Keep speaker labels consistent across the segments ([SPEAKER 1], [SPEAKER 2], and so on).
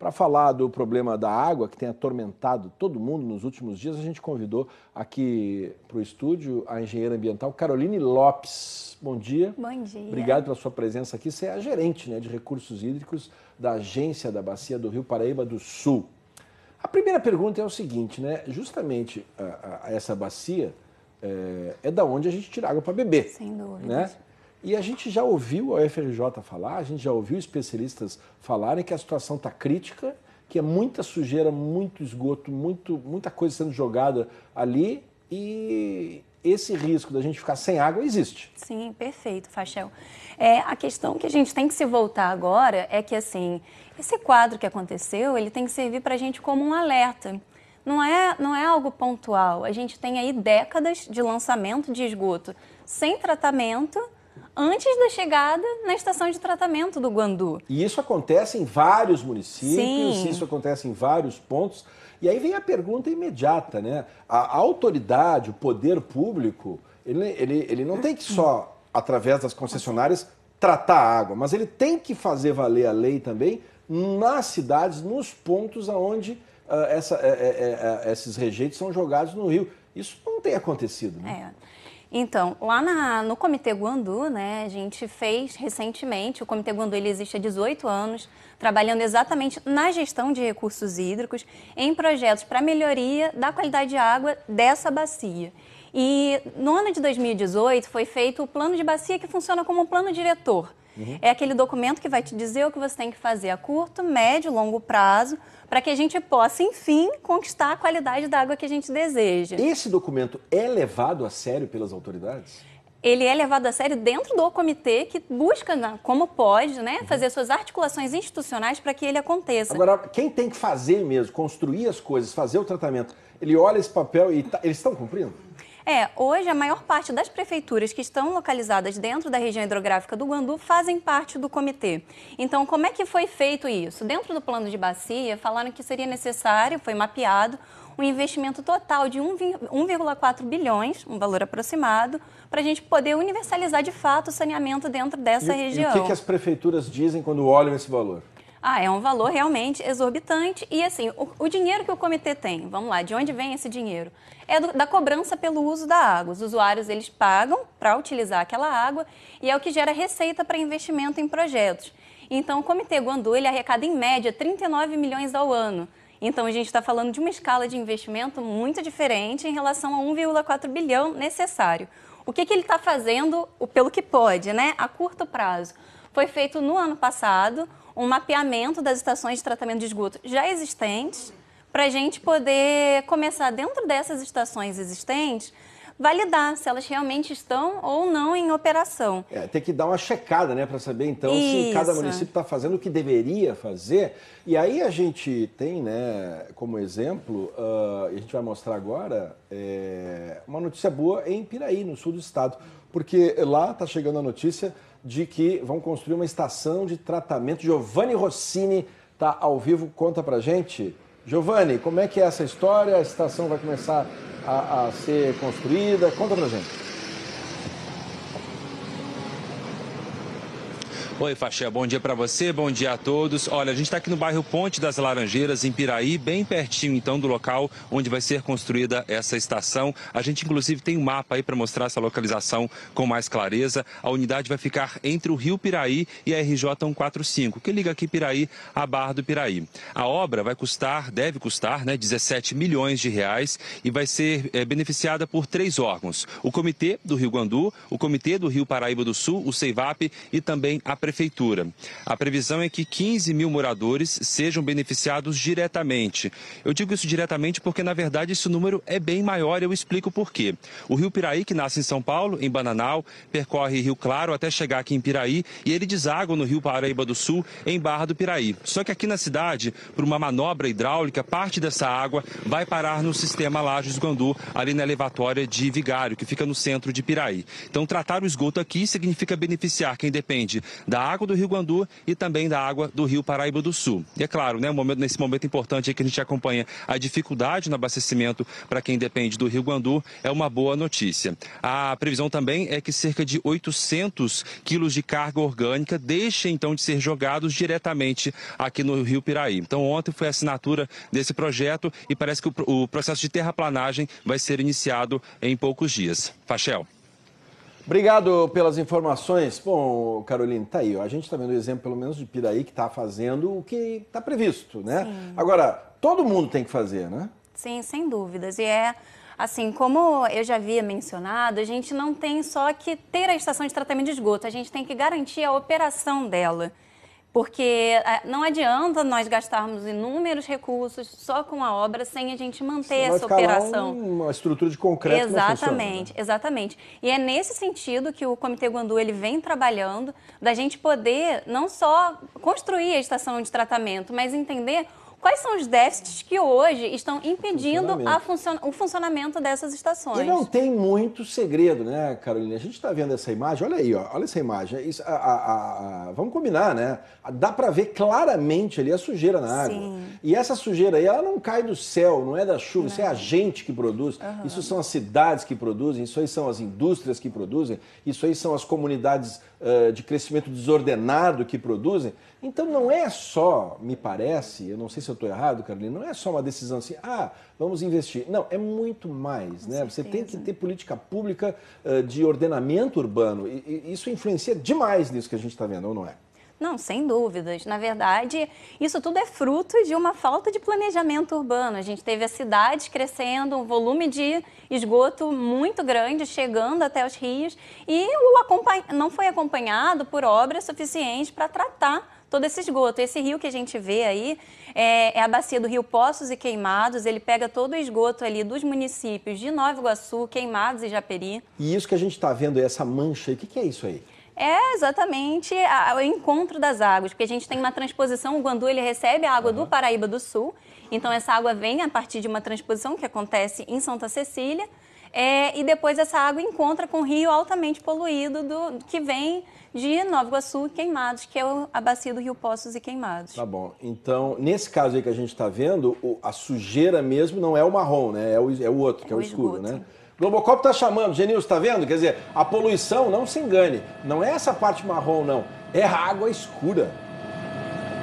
[SPEAKER 1] Para falar do problema da água que tem atormentado todo mundo nos últimos dias, a gente convidou aqui para o estúdio a engenheira ambiental Caroline Lopes. Bom dia.
[SPEAKER 2] Bom dia.
[SPEAKER 1] Obrigado pela sua presença aqui. Você é a gerente, né, de recursos hídricos da Agência da Bacia do Rio Paraíba do Sul. A primeira pergunta é o seguinte, né? Justamente essa bacia é da onde a gente tira água para beber.
[SPEAKER 2] Sem dúvida.
[SPEAKER 1] Né? E a gente já ouviu a UFRJ falar, a gente já ouviu especialistas falarem que a situação está crítica, que é muita sujeira, muito esgoto, muita coisa sendo jogada ali e esse risco da gente ficar sem água existe.
[SPEAKER 2] Sim, perfeito, Fachel. A questão que a gente tem que se voltar agora é que, assim, esse quadro que aconteceu, ele tem que servir para a gente como um alerta. Não é algo pontual. A gente tem aí décadas de lançamento de esgoto sem tratamento antes da chegada na estação de tratamento do Guandu.
[SPEAKER 1] E isso acontece em vários municípios,
[SPEAKER 2] Sim.
[SPEAKER 1] Isso acontece em vários pontos. E aí vem a pergunta imediata, né? A autoridade, o poder público, ele não tem que só, através das concessionárias, tratar a água, mas ele tem que fazer valer a lei também nas cidades, nos pontos onde esses rejeitos são jogados no rio. Isso não tem acontecido, né?
[SPEAKER 2] Então, lá no Comitê Guandu, né, a gente fez recentemente, o Comitê Guandu ele existe há 18 anos, trabalhando exatamente na gestão de recursos hídricos, em projetos para melhoria da qualidade de água dessa bacia. E no ano de 2018 foi feito o plano de bacia que funciona como um plano diretor. É aquele documento que vai te dizer o que você tem que fazer a curto, médio, longo prazo, para que a gente possa, enfim, conquistar a qualidade da água que a gente deseja.
[SPEAKER 1] Esse documento é levado a sério pelas autoridades?
[SPEAKER 2] Ele é levado a sério dentro do comitê que busca, como pode, né, fazer suas articulações institucionais para que ele aconteça.
[SPEAKER 1] Agora, quem tem que fazer mesmo, construir as coisas, fazer o tratamento, ele olha esse papel e eles estão cumprindo?
[SPEAKER 2] Hoje a maior parte das prefeituras que estão localizadas dentro da região hidrográfica do Guandu fazem parte do comitê. Então, como é que foi feito isso? Dentro do plano de bacia, falaram que seria necessário, foi mapeado, um investimento total de 1,4 bilhões, um valor aproximado, para a gente poder universalizar de fato o saneamento dentro dessa região.
[SPEAKER 1] E o que as prefeituras dizem quando olham esse valor?
[SPEAKER 2] É um valor realmente exorbitante e, assim, o dinheiro que o comitê tem, vamos lá, de onde vem esse dinheiro? É da cobrança pelo uso da água. Os usuários, eles pagam para utilizar aquela água e é o que gera receita para investimento em projetos. Então, o Comitê Guandu, ele arrecada, em média, 39 milhões ao ano. Então, a gente está falando de uma escala de investimento muito diferente em relação a 1,4 bilhão necessário. O que ele está fazendo, pelo que pode, né, a curto prazo? Foi feito no ano passado um mapeamento das estações de tratamento de esgoto já existentes, para a gente poder começar, dentro dessas estações existentes, validar se elas realmente estão ou não em operação.
[SPEAKER 1] Tem que dar uma checada, né, para saber, então, se cada município está fazendo o que deveria fazer. E aí a gente tem, né, como exemplo, a gente vai mostrar agora, uma notícia boa em Piraí, no sul do estado, porque lá está chegando a notícia de que vão construir uma estação de tratamento. Giovanni Rossini está ao vivo, conta pra gente. Giovanni, como é que é essa história? A estação vai começar a ser construída? Conta pra gente.
[SPEAKER 3] Oi, Fachel, bom dia para você, bom dia a todos. Olha, a gente está aqui no bairro Ponte das Laranjeiras, em Piraí, bem pertinho, então, do local onde vai ser construída essa estação. A gente, inclusive, tem um mapa aí para mostrar essa localização com mais clareza. A unidade vai ficar entre o Rio Piraí e a RJ 145, que liga aqui Piraí à Barra do Piraí. A obra deve custar, né, 17 milhões de reais e vai ser beneficiada por 3 órgãos. O Comitê do Rio Guandu, o Comitê do Rio Paraíba do Sul, o CEIVAP e também a Prefeitura. A previsão é que 15 mil moradores sejam beneficiados diretamente. Eu digo isso diretamente porque, na verdade, esse número é bem maior e eu explico por quê. O Rio Piraí, que nasce em São Paulo, em Bananal, percorre Rio Claro até chegar aqui em Piraí e ele deságua no Rio Paraíba do Sul, em Barra do Piraí. Só que aqui na cidade, por uma manobra hidráulica, parte dessa água vai parar no sistema Lajes Guandu, ali na elevatória de Vigário, que fica no centro de Piraí. Então, tratar o esgoto aqui significa beneficiar quem depende da água do Rio Guandu e também da água do Rio Paraíba do Sul. E é claro, né, nesse momento importante que a gente acompanha a dificuldade no abastecimento para quem depende do Rio Guandu, é uma boa notícia. A previsão também é que cerca de 800 quilos de carga orgânica deixem então de ser jogados diretamente aqui no Rio Piraí. Então ontem foi a assinatura desse projeto e parece que o processo de terraplanagem vai ser iniciado em poucos dias. Fachel.
[SPEAKER 1] Obrigado pelas informações. Bom, Carolina, tá aí. Ó. A gente está vendo o exemplo, pelo menos, de Piraí, que está fazendo o que está previsto, né? Sim. Agora, todo mundo tem que fazer, né?
[SPEAKER 2] Sim, sem dúvidas. E assim, como eu já havia mencionado, a gente não tem só que ter a estação de tratamento de esgoto, a gente tem que garantir a operação dela. Porque não adianta nós gastarmos inúmeros recursos só com a obra sem a gente manter essa operação.
[SPEAKER 1] Uma estrutura de concreto.
[SPEAKER 2] Exatamente,
[SPEAKER 1] funciona, né?
[SPEAKER 2] Exatamente. E é nesse sentido que o Comitê Guandu ele vem trabalhando, da gente poder não só construir a estação de tratamento, mas entender quais são os déficits que hoje estão impedindo o funcionamento dessas estações.
[SPEAKER 1] E não tem muito segredo, né, Carolina? A gente está vendo essa imagem, olha aí, ó, olha essa imagem. Isso, vamos combinar, né? Dá para ver claramente ali a sujeira na água.
[SPEAKER 2] Sim.
[SPEAKER 1] E essa sujeira aí, ela não cai do céu, não é da chuva, isso é a gente que produz.
[SPEAKER 2] Uhum.
[SPEAKER 1] Isso são as cidades que produzem, isso aí são as indústrias que produzem, isso aí são as comunidades de crescimento desordenado que produzem. Então não é só, me parece, eu não sei se eu estou errado, Carolina, não é só uma decisão assim, vamos investir. Não, é muito mais, né? Você tem que ter política pública de ordenamento urbano. E isso influencia demais nisso que a gente está vendo, ou não é?
[SPEAKER 2] Não, sem dúvidas. Na verdade, isso tudo é fruto de uma falta de planejamento urbano. A gente teve as cidades crescendo, um volume de esgoto muito grande, chegando até os rios, e não foi acompanhado por obras suficientes para tratar todo esse esgoto. Esse rio que a gente vê aí é a bacia do Rio Poços e Queimados. Ele pega todo o esgoto ali dos municípios de Nova Iguaçu, Queimados e Japeri.
[SPEAKER 1] E isso que a gente está vendo, essa mancha aí, o que é isso aí?
[SPEAKER 2] É exatamente o encontro das águas, porque a gente tem uma transposição, o Guandu ele recebe a água do Paraíba do Sul, então essa água vem a partir de uma transposição que acontece em Santa Cecília, e depois essa água encontra com o rio altamente poluído que vem de Nova Iguaçu e Queimados, que é a bacia do Rio Poços e Queimados.
[SPEAKER 1] Tá bom. Então, nesse caso aí que a gente está vendo, a sujeira mesmo não é o marrom, né? É o outro, que é o escuro,
[SPEAKER 2] esgoto.
[SPEAKER 1] né? Globocop está chamando, Genilson, está vendo? Quer dizer, a poluição, não se engane, não é essa parte marrom, não. É a água escura.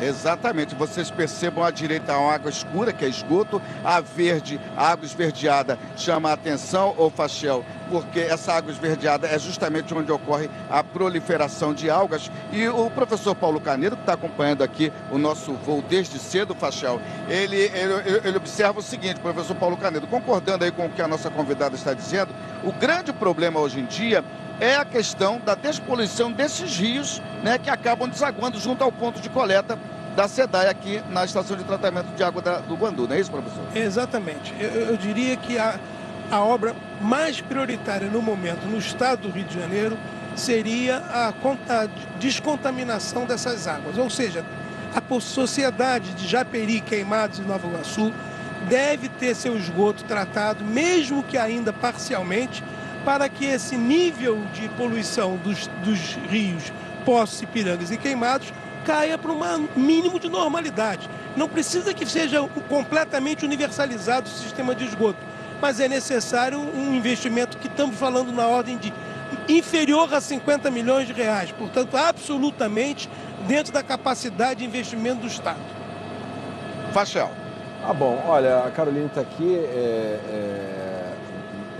[SPEAKER 4] Exatamente, vocês percebam à direita uma água escura, que é esgoto, a verde, a água esverdeada chama a atenção, ô Fachel, porque essa água esverdeada é justamente onde ocorre a proliferação de algas. E o professor Paulo Canedo, que está acompanhando aqui o nosso voo desde cedo, Fachel, ele observa o seguinte, professor Paulo Canedo, concordando aí com o que a nossa convidada está dizendo, o grande problema hoje em dia é a questão da despoluição desses rios, né, que acabam desaguando junto ao ponto de coleta da SEDAI aqui na estação de tratamento de água do Guandu, não é isso, professor?
[SPEAKER 5] Exatamente. Eu diria que a obra mais prioritária no momento no estado do Rio de Janeiro seria a descontaminação dessas águas, ou seja, a sociedade de Japeri, Queimados e Nova Iguaçu deve ter seu esgoto tratado, mesmo que ainda parcialmente, para que esse nível de poluição dos rios Poços, Ipirangas e Queimados caia para um mínimo de normalidade. Não precisa que seja completamente universalizado o sistema de esgoto, mas é necessário um investimento que estamos falando na ordem de inferior a 50 milhões de reais, portanto, absolutamente dentro da capacidade de investimento do Estado.
[SPEAKER 4] Fachel.
[SPEAKER 1] Bom, olha, a Carolina está aqui,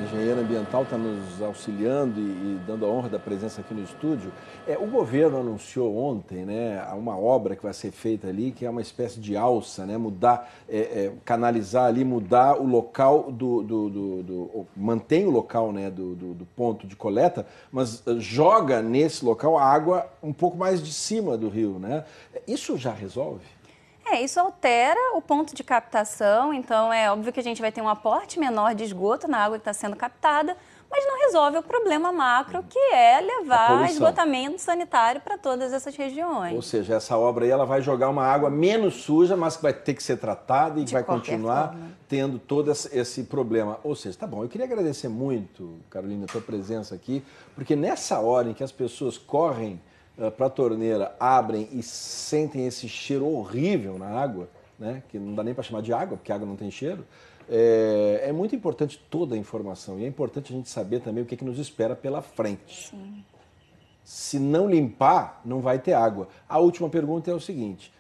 [SPEAKER 1] engenheira ambiental, está nos auxiliando e dando a honra da presença aqui no estúdio. O governo anunciou ontem, né, uma obra que vai ser feita ali, que é uma espécie de alça, né, canalizar ali, mudar o local mantém o local, né, do ponto de coleta, mas joga nesse local a água um pouco mais de cima do rio, né? Isso já resolve?
[SPEAKER 2] Isso altera o ponto de captação, então é óbvio que a gente vai ter um aporte menor de esgoto na água que está sendo captada, mas não resolve o problema macro, que é levar esgotamento sanitário para todas essas regiões.
[SPEAKER 1] Ou seja, essa obra aí ela vai jogar uma água menos suja, mas que vai ter que ser tratada e que vai continuar tendo todo esse problema. Ou seja, tá bom, eu queria agradecer muito, Carolina, a tua presença aqui, porque nessa hora em que as pessoas correm para a torneira abrem e sentem esse cheiro horrível na água, né? Que não dá nem para chamar de água, porque a água não tem cheiro. É muito importante toda a informação e é importante a gente saber também o que nos espera pela frente.
[SPEAKER 2] Sim.
[SPEAKER 1] Se não limpar, não vai ter água. A última pergunta é o seguinte,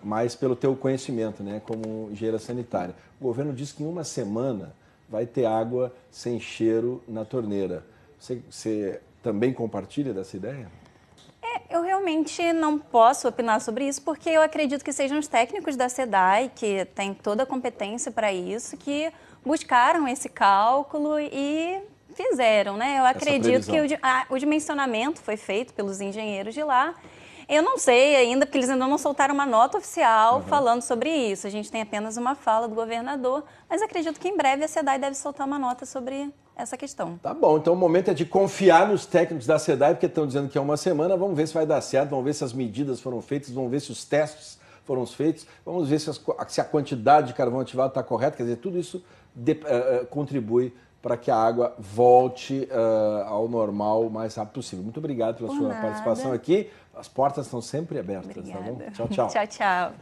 [SPEAKER 1] mais pelo teu conhecimento, né, como engenheira sanitária. O governo diz que em uma semana vai ter água sem cheiro na torneira. Você também compartilha dessa ideia?
[SPEAKER 2] Eu realmente não posso opinar sobre isso, porque eu acredito que sejam os técnicos da SEDAI, que têm toda a competência para isso, que buscaram esse cálculo e fizeram, né? Eu acredito que o dimensionamento foi feito pelos engenheiros de lá. Eu não sei ainda, porque eles ainda não soltaram uma nota oficial falando sobre isso. A gente tem apenas uma fala do governador, mas acredito que em breve a SEDAI deve soltar uma nota sobre essa questão.
[SPEAKER 1] Tá bom, então o momento é de confiar nos técnicos da SEDAI, porque estão dizendo que é uma semana. Vamos ver se vai dar certo, vamos ver se as medidas foram feitas, vamos ver se os testes foram feitos, vamos ver se a quantidade de carvão ativado está correta. Quer dizer, tudo isso contribui para que a água volte ao normal o mais rápido possível. Muito obrigado pela sua participação aqui. As portas estão sempre abertas. Obrigada. Tá bom? Tchau, tchau.
[SPEAKER 2] Tchau, tchau.